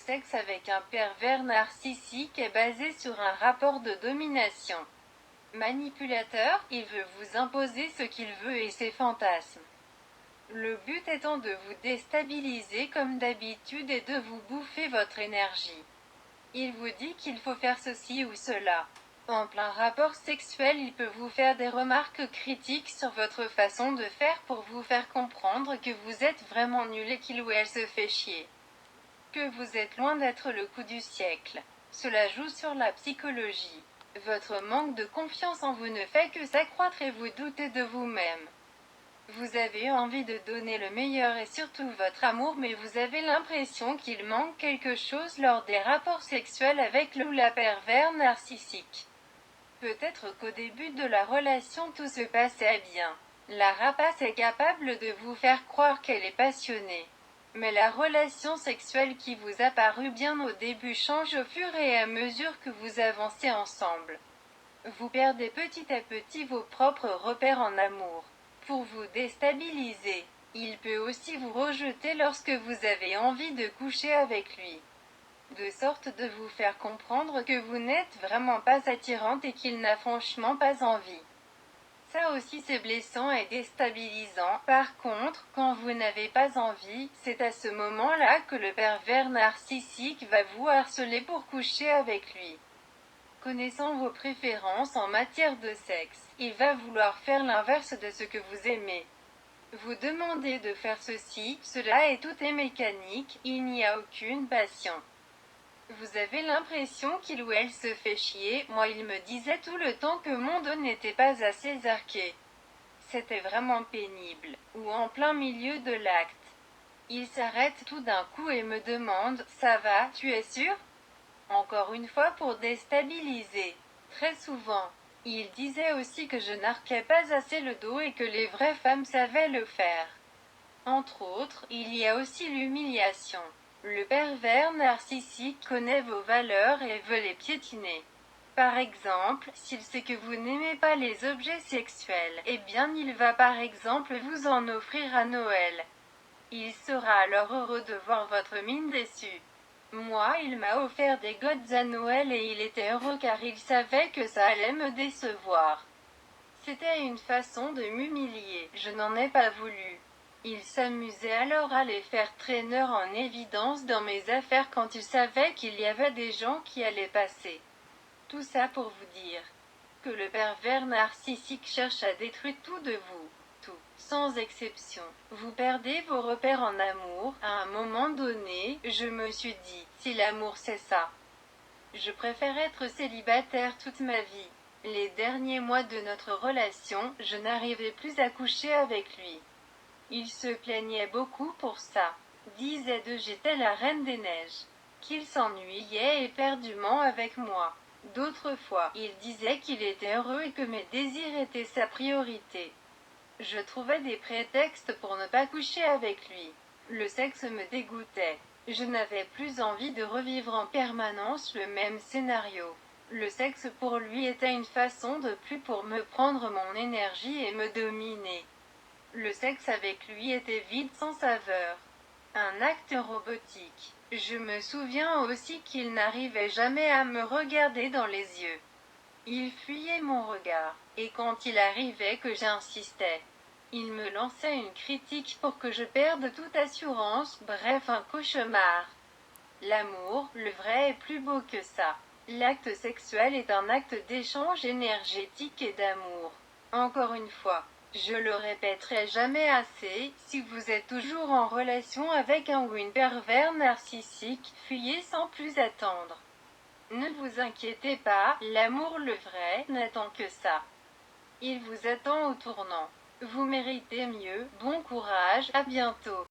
sexe avec un pervers narcissique est basé sur un rapport de domination. Manipulateur, il veut vous imposer ce qu'il veut et ses fantasmes. Le but étant de vous déstabiliser comme d'habitude et de vous bouffer votre énergie. Il vous dit qu'il faut faire ceci ou cela. En plein rapport sexuel, il peut vous faire des remarques critiques sur votre façon de faire pour vous faire comprendre que vous êtes vraiment nul et qu'il ou elle se fait chier. Que vous êtes loin d'être le coup du siècle. Cela joue sur la psychologie. Votre manque de confiance en vous ne fait que s'accroître et vous doutez de vous-même. Vous avez envie de donner le meilleur et surtout votre amour, mais vous avez l'impression qu'il manque quelque chose lors des rapports sexuels avec le ou la pervers narcissique. Peut-être qu'au début de la relation tout se passait bien. La rapace est capable de vous faire croire qu'elle est passionnée. Mais la relation sexuelle qui vous a paru bien au début change au fur et à mesure que vous avancez ensemble. Vous perdez petit à petit vos propres repères en amour. Pour vous déstabiliser, il peut aussi vous rejeter lorsque vous avez envie de coucher avec lui. De sorte de vous faire comprendre que vous n'êtes vraiment pas attirante et qu'il n'a franchement pas envie. Ça aussi c'est blessant et déstabilisant. Par contre, quand vous n'avez pas envie, c'est à ce moment-là que le pervers narcissique va vous harceler pour coucher avec lui. Connaissant vos préférences en matière de sexe, il va vouloir faire l'inverse de ce que vous aimez. Vous demandez de faire ceci, cela et tout est mécanique, il n'y a aucune passion. Vous avez l'impression qu'il ou elle se fait chier. Moi il me disait tout le temps que mon dos n'était pas assez arqué. C'était vraiment pénible. Ou en plein milieu de l'acte. Il s'arrête tout d'un coup et me demande, ça va, tu es sûr? Encore une fois pour déstabiliser. Très souvent. Il disait aussi que je n'arquais pas assez le dos et que les vraies femmes savaient le faire. Entre autres, il y a aussi l'humiliation. Le pervers narcissique connaît vos valeurs et veut les piétiner. Par exemple, s'il sait que vous n'aimez pas les objets sexuels, eh bien il va par exemple vous en offrir à Noël. Il sera alors heureux de voir votre mine déçue. Moi, il m'a offert des gottes à Noël et il était heureux car il savait que ça allait me décevoir. C'était une façon de m'humilier, je n'en ai pas voulu. Il s'amusait alors à les faire traîneur en évidence dans mes affaires quand il savait qu'il y avait des gens qui allaient passer. Tout ça pour vous dire que le pervers narcissique cherche à détruire tout de vous. Tout, sans exception. Vous perdez vos repères en amour. À un moment donné, je me suis dit, si l'amour c'est ça, je préfère être célibataire toute ma vie. Les derniers mois de notre relation, je n'arrivais plus à coucher avec lui. Il se plaignait beaucoup pour ça. Disait de j'étais la reine des neiges. Qu'il s'ennuyait éperdument avec moi. D'autres fois, il disait qu'il était heureux et que mes désirs étaient sa priorité. Je trouvais des prétextes pour ne pas coucher avec lui. Le sexe me dégoûtait. Je n'avais plus envie de revivre en permanence le même scénario. Le sexe pour lui était une façon de plus pour me prendre mon énergie et me dominer. Le sexe avec lui était vide sans saveur. Un acte robotique. Je me souviens aussi qu'il n'arrivait jamais à me regarder dans les yeux. Il fuyait mon regard. Et quand il arrivait que j'insistais, il me lançait une critique pour que je perde toute assurance, bref un cauchemar. L'amour, le vrai est plus beau que ça. L'acte sexuel est un acte d'échange énergétique et d'amour. Encore une fois, je le répéterai jamais assez, si vous êtes toujours en relation avec un ou une pervers narcissique, fuyez sans plus attendre. Ne vous inquiétez pas, l'amour le vrai n'attend que ça. Il vous attend au tournant. Vous méritez mieux, bon courage, à bientôt.